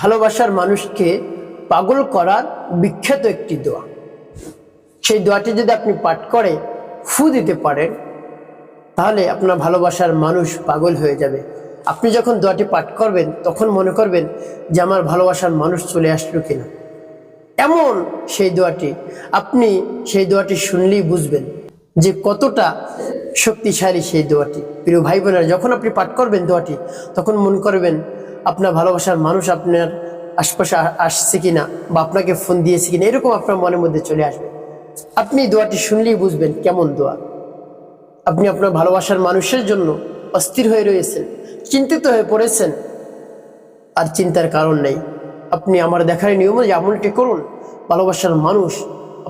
ভালোবাসার মানুষকে পাগল করার বিখ্যাত একটি দোয়া। সেই দোয়াটি যদি আপনি পাঠ করে ফু দিতে পারেন তাহলে আপনার ভালোবাসার মানুষ পাগল হয়ে যাবে। আপনি যখন দোয়াটি পাঠ করবেন তখন মনে করবেন যে আমার ভালোবাসার মানুষ চলে আসলো কিনা। এমন সেই দোয়াটি, আপনি সেই দোয়াটি শুনলেই বুঝবেন যে কতটা শক্তিশালী সেই দোয়াটি। প্রিয় ভাই বোনেরা, যখন আপনি পাঠ করবেন দোয়াটি তখন মনে করবেন আপনার ভালোবাসার মানুষ আপনার আশপাশে আসছে কিনা বা আপনাকে ফোন দিয়েছে কিনা, এরকম আপনার মনের মধ্যে চলে আসবে। আপনি দোয়াটি শুনলেই বুঝবেন কেমন দোয়া। আপনি আপনার ভালোবাসার মানুষের জন্য অস্থির হয়ে রয়েছেন, চিন্তিত হয়ে পড়েছেন, আর চিন্তার কারণ নেই। আপনি আমার দেখার নিয়ম যে আমলটি করুন, ভালোবাসার মানুষ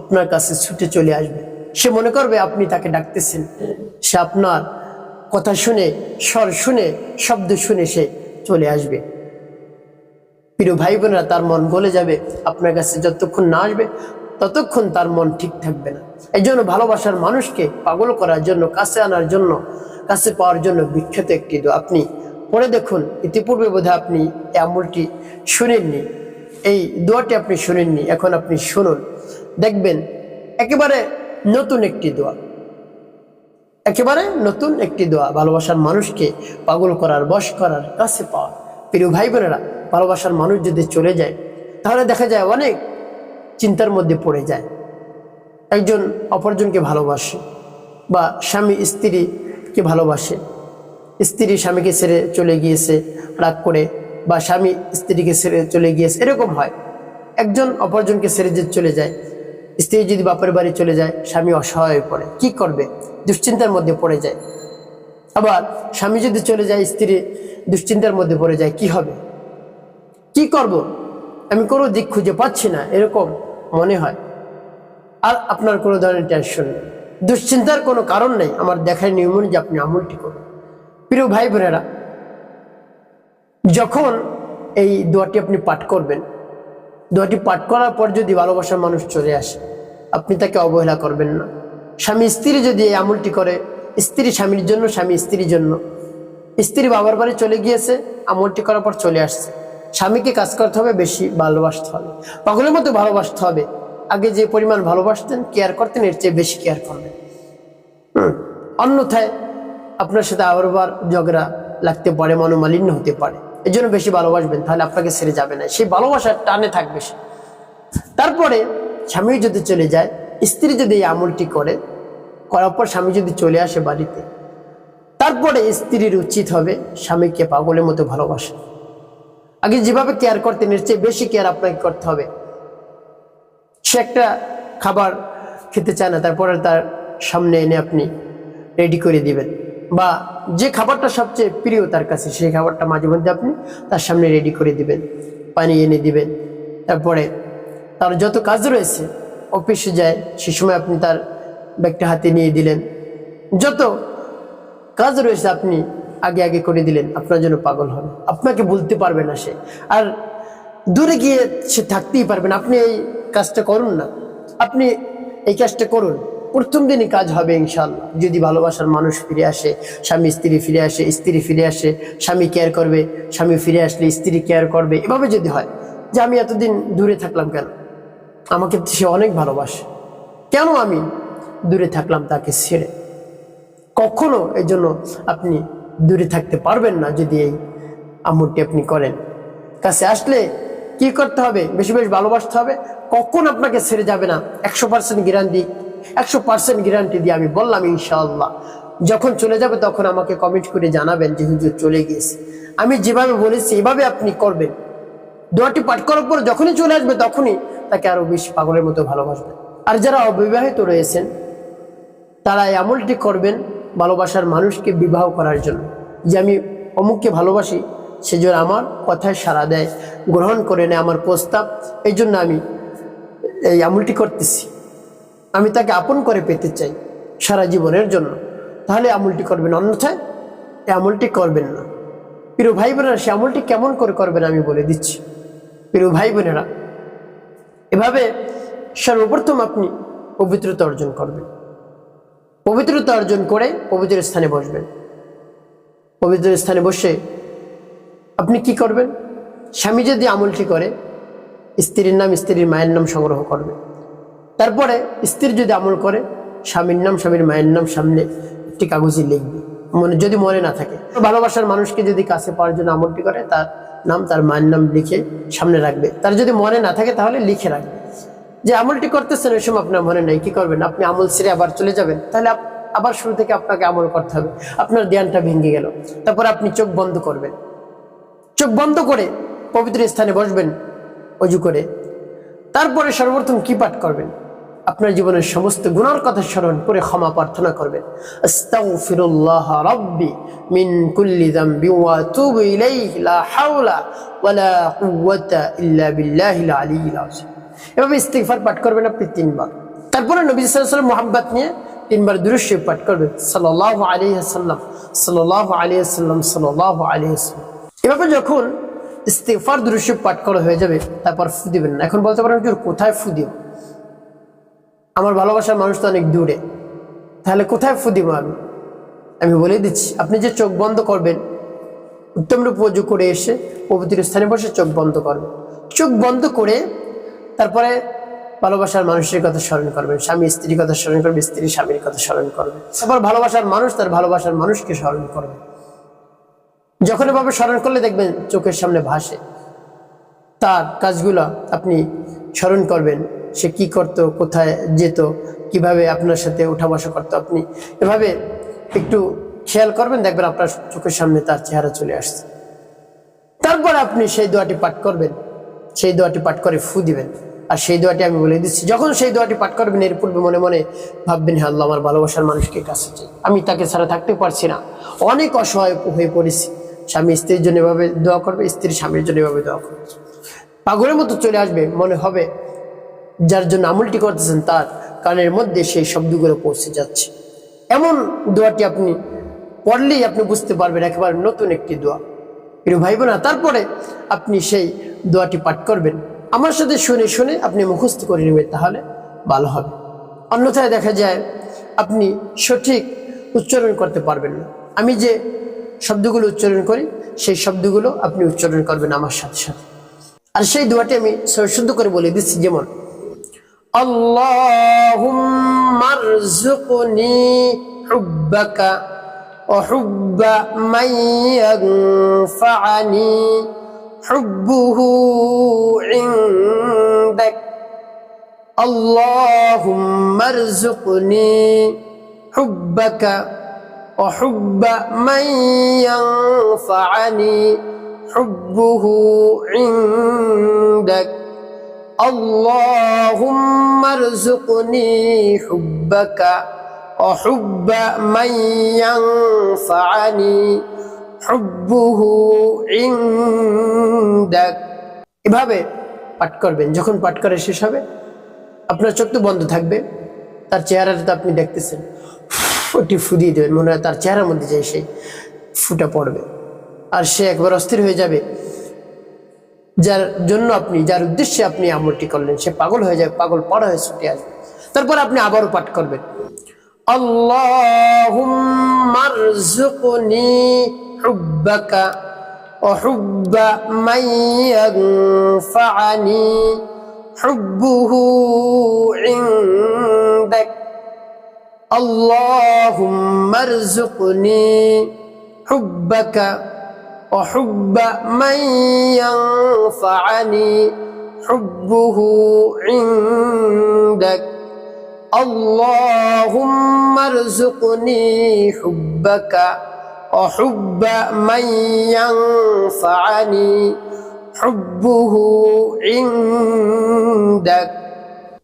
আপনার কাছে ছুটে চলে আসবে। সে মনে করবে আপনি তাকে ডাকতেছেন, সে আপনার কথা শুনে, স্বর শুনে, শব্দ শুনে সে চলে আসবে। প্রিয় ভাই বোনেরা, তার মন গলে যাবে। আপনার কাছে যতক্ষণ না আসবে ততক্ষণ তার মন ঠিক থাকবে না। এই জন্য ভালোবাসার মানুষকে পাগল করার জন্য, কাছে আনার জন্য, কাছে পাওয়ার জন্য বিখ্যাত একটি দোয়া। আপনি পড়ে দেখুন। ইতিপূর্বে বোধহয় আপনি এই আমলটি শুনেননি, এই দোয়াটি আপনি শুনেননি, এখন আপনি শুনুন, দেখবেন একেবারে নতুন একটি দোয়া, একেবারে নতুন একটি দোয়া। ভালোবাসার মানুষকে পাগল করার, বশ করার, কাছে পাওয়ার। প্রিয় ভাই বোনেরা, ভালোবাসার মানুষ যদি চলে যায় তাহলে দেখা যায় অনেক চিন্তার মধ্যে পড়ে যায়। একজন অপরজনকে ভালোবাসে, বা স্বামী স্ত্রীকে ভালোবাসে, স্ত্রী স্বামীকে ছেড়ে চলে গিয়েছে রাগ করে, বা স্বামী স্ত্রীকে ছেড়ে চলে গিয়েছে, এরকম হয়। একজন অপরজনকে ছেড়ে যদি চলে যায়, স্ত্রী যদি বাপের বাড়ি চলে যায়, স্বামী অসহায় হয়ে পড়ে, কি করবে, দুশ্চিন্তার মধ্যে পড়ে যায়। আবার স্বামী যদি চলে যায়, স্ত্রী দুশ্চিন্তার মধ্যে পড়ে যায়, কি হবে, কি করব, আমি কোনো দিক খুঁজে পাচ্ছি না, এরকম মনে হয়। আর আপনার কোনো ধরনের টেনশন নেই, দুশ্চিন্তার কোনো কারণ নেই। আমার দেখার নিয়ম যে আপনি আমলটি করুন। প্রিয় ভাই বোনেরা, যখন এই দোয়াটি আপনি পাঠ করবেন, দোয়াটি পাঠ করার পর যদি ভালোবাসার মানুষ চলে আসে, আপনি তাকে অবহেলা করবেন না। স্বামী স্ত্রী যদি এই আমলটি করে, স্ত্রী স্বামীর জন্য, স্বামী স্ত্রীর জন্য, স্ত্রী বাবার বাড়ি চলে গিয়েছে, আমলটি করার পর চলে আসছে, স্বামীকে কাজ করতে হবে, বেশি ভালোবাসতে হবে, পাগলের মতো ভালোবাসতে হবে। আগে যে পরিমাণ ভালোবাসতেন, কেয়ার করতেন, এর চেয়ে বেশি কেয়ার করবেন। অন্যথায় আপনার সাথে আবার ঝগড়া লাগতে পারে, মনোমালিন্য হতে পারে। এই জন্য বেশি ভালোবাসবেন, তাহলে আপনাকে ছেড়ে যাবে না, সেই ভালোবাসার টানে থাকবে সে। তারপরে স্বামী যদি চলে যায়, স্ত্রী যদি এই আমলটি করে, করার পর স্বামী যদি চলে আসে বাড়িতে, তারপরে স্ত্রীর উচিত হবে স্বামীকে পাগলের মতো ভালোবাসা। আগে যেভাবে কেয়ার করতেন, এর চেয়ে বেশি কেয়ার আপনাকে করতে হবে। সে একটা খাবার খেতে চায় না, তারপরে তার সামনে এনে আপনি রেডি করে দিবেন, বা যে খাবারটা সবচেয়ে প্রিয় তার কাছে, সেই খাবারটা মাঝে মধ্যে আপনি তার সামনে রেডি করে দিবেন, পানি এনে দিবেন। তারপরে তার যত কাজ রয়েছে, অফিসে যায় সে সময় আপনি তার ব্যাগটা হাতে নিয়ে দিলেন, যত কাজ রয়েছে আপনি আগে আগে করে দিলেন। আপনার জন্য পাগল হবে, আপনাকে বলতে পারবে না সে, আর দূরে গিয়ে সে থাকতেই পারবে না। আপনি এই কাজটা করুন না, আপনি এই কাজটা করুন, প্রথম দিনই কাজ হবে ইনশাআল্লাহ। যদি ভালোবাসার মানুষ ফিরে আসে, স্বামী স্ত্রী ফিরে আসে, স্ত্রী ফিরে আসে, স্বামী কেয়ার করবে, স্বামী ফিরে আসলে স্ত্রী কেয়ার করবে। এভাবে যদি হয় যে আমি এতদিন দূরে থাকলাম কেন, আমাকে সে অনেক ভালোবাসে, কেন আমি দূরে থাকলাম তাকে ছেড়ে, কখনো এই জন্য আপনি দূরে থাকতে পারবেন না যদি এই আমলটি আপনি করেন। কাছে আসলে কি করতে হবে, বেশি বেশি ভালোবাসতে হবে, কখন আপনাকে ছেড়ে যাবে না 100% গ্যারান্টি, 100% গ্যারান্টি দিয়ে আমি বললাম ইনশাআল্লাহ। যখন চলে যাবে তখন আমাকে কমেন্ট করে জানাবেন যে হুজুর চলে গিয়েছে। আমি যেভাবে বলেছি এভাবে আপনি করবেন। দোয়াটি পাঠ করার পর যখনই চলে আসবে তখনই তাকে আরো বেশি পাগলের মতো ভালোবাসবেন। আর যারা অবিবাহিত রয়েছেন তারা এই আমলটি করবেন ভালোবাসার মানুষকে বিবাহ করার জন্য, যে আমি অমুককে ভালোবাসি, সে যেন আমার কথায় সাড়া দেয়, গ্রহণ করে নেয় আমার প্রস্তাব, এই জন্য আমি এই আমলটি করতেছি, আমি তাকে আপন করে পেতে চাই সারা জীবনের জন্য, তাহলে আমলটি করবেন, অন্যথায় এই আমলটি করবেন না। প্রিয় ভাই বোনেরা, সে আমলটি কেমন করে করবেন আমি বলে দিচ্ছি। প্রিয় ভাই বোনেরা, এভাবে সর্বপ্রথম আপনি পবিত্রতা অর্জন করবেন। পবিত্রতা অর্জন করে পবিত্র স্থানে বসবেন। পবিত্র স্থানে বসে আপনি কি করবেন, স্বামী যদি আমলটি করে স্ত্রীর নাম স্ত্রীর মায়ের নাম সংগ্রহ করবে। তারপরে স্ত্রী যদি আমল করে স্বামীর নাম স্বামীর মায়ের নাম সামনে একটি কাগজে লিখবে, যদি মনে না থাকে। ভালোবাসার মানুষকে যদি কাছে পাওয়ার জন্য আমলটি করে তার নাম তার মায়ের নাম লিখে সামনে রাখবে। তার যদি মনে না থাকে তাহলে লিখে রাখবে যে আমলটি করতেছেন ওই সময় আপনার মনে নাই, কি করবেন? আপনি আমল ছেড়ে আবার চলে যাবেন, তাহলে আবার শুরু থেকে আপনাকে আমল করতে হবে, আপনার ধ্যানটা ভেঙে গেল। তারপর আপনি চোখ বন্ধ করবেন, চোখ বন্ধ করে পবিত্র স্থানে বসবেন অজু করে। তারপরে সর্বপ্রথম কি পাঠ করবেন? আপনার জীবনের সমস্ত গুনার কথা স্মরণ করে ক্ষমা প্রার্থনা করবেন। আস্তাগফিরুল্লাহ রাব্বি মিন কুল্লি যামবি ওয়া আতুবু ইলাইহি লা হাওলা ওয়ালা কুওয়াতা ইল্লা বিল্লাহিল আলিয়্যিল আযীম। এভাবে ইস্তিগফার পাঠ করবেন আপনি 3 বার। তারপরে নবী সাল্লাল্লাহু আলাইহি ওয়াসাল্লাম মুহাব্বত নিয়ে 3 বার দুরূদ শরীফ পাঠ করবেন, সাল্লাল্লাহু আলাইহি ওয়াসাল্লাম সাল্লাল্লাহু আলাইহি ওয়াসাল্লাম সাল্লাল্লাহু আলাইহি ওয়াসাল্লাম। এভাবে যখন ইস্তিগফার দুরূদ শরীফ পাঠ করা হয়ে যাবে তারপর ফু দিবেন। এখন বলতে পারেন যে কোথায় ফু দিব? আমার ভালোবাসার মানুষ তো অনেক দূরে, তাহলে কোথায় ফু দিব? আমি বলে দিচ্ছি, আপনি যে চোখ বন্ধ করবেন, উত্তম রূপে ওযু করে এসে পবিত্র স্থানে বসে চোখ বন্ধ করবেন। চোখ বন্ধ করে তারপরে ভালোবাসার মানুষের কথা স্মরণ করবেন, স্বামী স্ত্রীর কথা স্মরণ করবে, স্ত্রী স্বামীর কথা স্মরণ করবে। তারপর ভালোবাসার মানুষ তার ভালোবাসার মানুষকে স্মরণ করবে। যখন এভাবে স্মরণ করলে দেখবেন চোখের সামনে ভাসে তার কাজগুলো, আপনি স্মরণ করবেন সে কি করত, কোথায় যেত, কিভাবে আপনার সাথে উঠা বসা করতো। আপনি এভাবে একটু খেয়াল করবেন, দেখবেন আপনার চোখের সামনে তার চেহারা চলে আসছে। তারপর আপনি সেই দোয়াটি পাঠ করবেন, সেই দোয়াটি পাঠ করে ফু দিবেন। আর সেই দোয়াটি আমি বলে দিচ্ছি, যখন সেই দোয়াটি পাঠ করবেন এর পূর্বে মনে মনে ভাববেন, হ্যাঁ আল্লাহ আমার ভালোবাসার মানুষকে কাছে চাই, আমি তাকে ছাড়া থাকতে পারছি না, অনেক অসহায় হয়ে পড়েছি। স্বামী স্ত্রীর জন্য এভাবে দোয়া করবে, স্ত্রী স্বামীর জন্য এভাবে দোয়া করবে। পাগলের মতো চলে আসবে, মনে হবে যার জন্য আমলটি করতেছেন তার কানের মধ্যে সেই শব্দগুলো পৌঁছে যাচ্ছে। এমন দোয়াটি আপনি পড়লেই আপনি বুঝতে পারবেন একেবারে নতুন একটি দোয়া। প্রিয় ভাই বোনা, তারপরে আপনি সেই দোয়াটি পাঠ করবেন, আমার সাথে শুনে শুনে আপনি মুখস্থ করে নেবেন, তাহলে ভালো হবে। অন্যথায় দেখা যায় আপনি সঠিক উচ্চারণ করতে পারবেন না। আমি যে শব্দগুলো উচ্চারণ করি সেই শব্দগুলো আপনি উচ্চারণ করবেন আমার সাথে সাথে। আর সেই দোয়াটি আমি শুদ্ধ করে বলে দিচ্ছি, যেমন আল্লাহুম্মা রযুকনি হুব্বাকা ওয়া হুব্বা মান ইয়ানফা'নি হুব্বুহু ইনদাক। আল্লাহুম্মা রযুকনি হুব্বাকা ওয়া হুব্বা মান ইয়ানফা'নি হুব্বুহু ইনদাক। اللهم ارزقني حبك وحب من ينفعني حبه عندك। এভাবে পাঠ করবেন। যখন পাঠ করে শেষ হবে আপনার চোখ তো বন্ধ থাকবে, তার চেহারাটা আপনি দেখতেছেন, ওটি ফু দিয়ে দেবেন, মনে হয় তার চেহারার মধ্যে যায় সেই ফুটা পড়বে, আর সে একবার অস্থির হয়ে যাবে। যার জন্য আপনি, যার উদ্দেশ্যে আপনি আমলটি করলেন, সে পাগল হয়ে যাবে, পাগল পড়া হয়ে ছুটে আসবে। তারপর আপনি আবারও পাঠ করবেন, আল্লাহুম্মা রযুকনি হুব্বাকা ওয়া হুব্বা মান ইয়ানফা'নি হুব্বুহু ইনদাক। আল্লাহুম্মা রযুকনি হুব্বাকা وحب من ينفعني حبه عندك। اللهم ارزقني حبك وحب من ينفعني حبه عندك।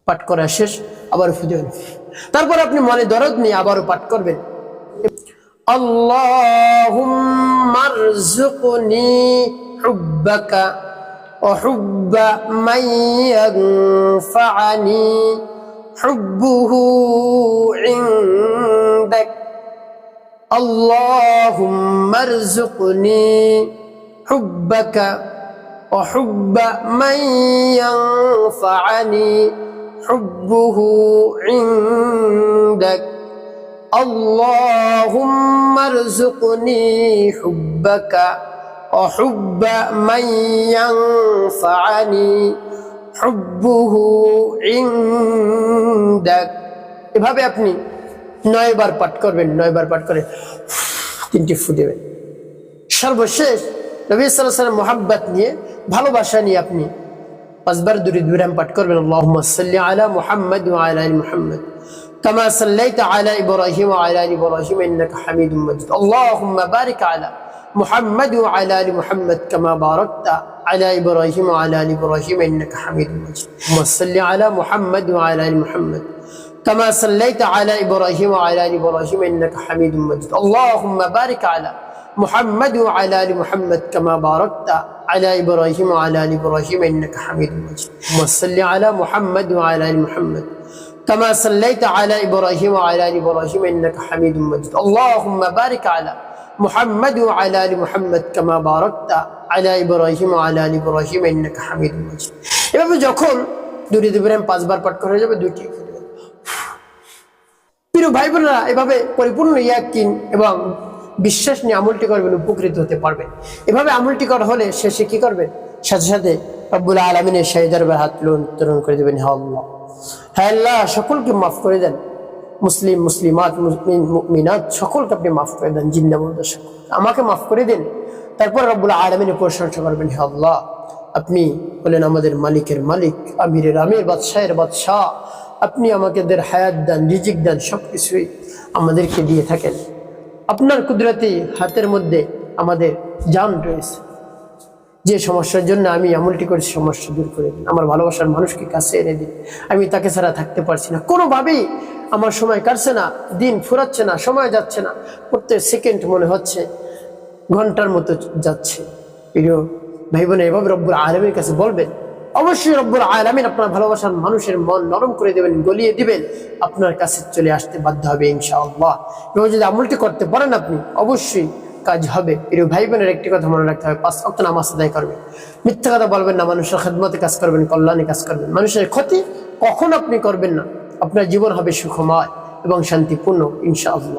পাঠ করা শেষ, আবার ফুদিবেন। তারপর আপনি মনে দরদ নিয়ে আবারও পাঠ করবেন, اللهم ارزقني حبك وحب من ينفعني حبه عندك। اللهم ارزقني حبك وحب من ينفعني حبه عندك। اللهم ارزقني حبك وحب من ينفعني حبه عندك। এভাবে আপনি 9 বার পাঠ করবেন। 9 বার পাঠ করে 3টি ফু দেবেন। সর্বশেষ নবী সাল্লাল্লাহু আলাইহি ওয়াসাল্লাম মুহাব্বত নিয়ে, ভালোবাসা নিয়ে আপনি 5 বার দুরূদ বিরাম পাঠ করবেন। আল্লাহুম্মা সাল্লি আলা মুহাম্মাদ ওয়া আলা আলি মুহাম্মাদ কামা সাল্লাইতা আলা ইব্রাহিম ওয়া আলা আলি ইব্রাহিম ইন্নাকা হামিদুম মাজিদ। আল্লাহুম্মা বারিক আলা মুহাম্মাদ ওয়া আলা আলি মুহাম্মাদ কামা বারাকতা আলা ইব্রাহিম ওয়া আলা আলি ইব্রাহিম ইন্নাকা হামিদুম মাজিদ। আল্লাহুম্মা সাল্লি আলা মুহাম্মাদ ওয়া আলা আলি মুহাম্মাদ কামা সাল্লাইতা আলা ইব্রাহিম ওয়া আলা আলি ইব্রাহিম ইন্নাকা হামিদুম মাজিদ। আল্লাহুম্মা বারিক আলা মুহাম্মাদ ওয়া আলা আলি মুহাম্মাদ কামা বারাকতা আলা ইব্রাহিম ওয়া আলা আলি ইব্রাহিম ইন্নাকা হামিদুম মাজিদ। আল্লাহুম্মা সাল্লি আলা মুহাম্মাদ ওয়া আলা আলি মুহাম্মাদ কামা সাল্লাইতা আলা ইব্রাহিম ওয়া আলা আলি ইব্রাহিম ইন্নাকা হামিদুম মাজিদ। আল্লাহুম্মা বারিক আলা মুহাম্মাদ ওয়া আলা আলি মুহাম্মাদ কামা বারাকতা আলা ইব্রাহিম ওয়া আলা আলি ইব্রাহিম ইন্নাকা হামিদুম মাজিদ। এভাবে যখন দুরূদ ইব্রাহিম 5 বার পাঠ করা হয়ে যাবে, 2টি ফুটবেন। প্রিয় ভাই বোনেরা, এভাবে পরিপূর্ণ ইয়াকিন এবং বিশ্বাস নিয়ে আমলটি করবেন, উপকৃত হতে পারবেন। এভাবে আমলটি করা হলে শেষে কি করবেন? সাথে সাথে রব্বুল আলামিনের শাহী দরবারে হাত উত্তোলন করে দেবেন, হে আল্লাহ, হে আল্লাহ, সকলকে মাফ করে দেন। মুসলিম, মুসলিমাত, মুমিন, মুমিনাত সকলকে আপনি মাফ করে দেন। জিন্দা মুর্দা সকলকে আমাকে মাফ করে দিন। তারপর রব্বুল আলামিনের প্রশংসা করবেন, হে আল্লাহ, আপনি হলেন আমাদের মালিকের মালিক, আমিরের আমির, বাদশাহের বাদশাহ। আপনি আমাদের হায়াত দান, রিজিক দান, সবকিছুই আমাদেরকে দিয়ে থাকেন। আপনার কুদরতি হাতের মধ্যে আমাদের জান রয়েছে। যে সমস্যার জন্য আমি আমলটি করেছি, সমস্যা দূর করে দিন। আমার ভালোবাসার মানুষকে কাছে এনে দিন। আমি তাকে ছাড়া থাকতে পারছি না, কোনোভাবেই আমার সময় কাটছে না, দিন ফুরাচ্ছে না, সময় যাচ্ছে না, প্রত্যেক সেকেন্ড মনে হচ্ছে ঘন্টার মতো যাচ্ছে। প্রিয় ভাই বোন, এভাবে রব্বুল আলামিনের কাছে বলবেন। অবশ্যই রব্বুল আলামিন আপনার ভালোবাসার মানুষের মন নরম করে দেবেন, গলিয়ে দিবেন, আপনার কাছে চলে আসতে বাধ্য হবে ইনশাআল্লাহ। এভাবে যদি আমলটি করতে পারেন আপনি, অবশ্যই কাজ হবে। প্রিয় ভাই বোনের একটি কথা মনে রাখতে হবে, 5 ওয়াক্ত নামাজ আদায় করবেন, মিথ্যা কথা বলবেন না, মানুষের খেদমতে কাজ করবেন, কল্যাণে কাজ করবেন, মানুষের ক্ষতি কখন আপনি করবেন না। আপনার জীবন হবে সুখময় এবং শান্তিপূর্ণ ইনশাআল্লাহ।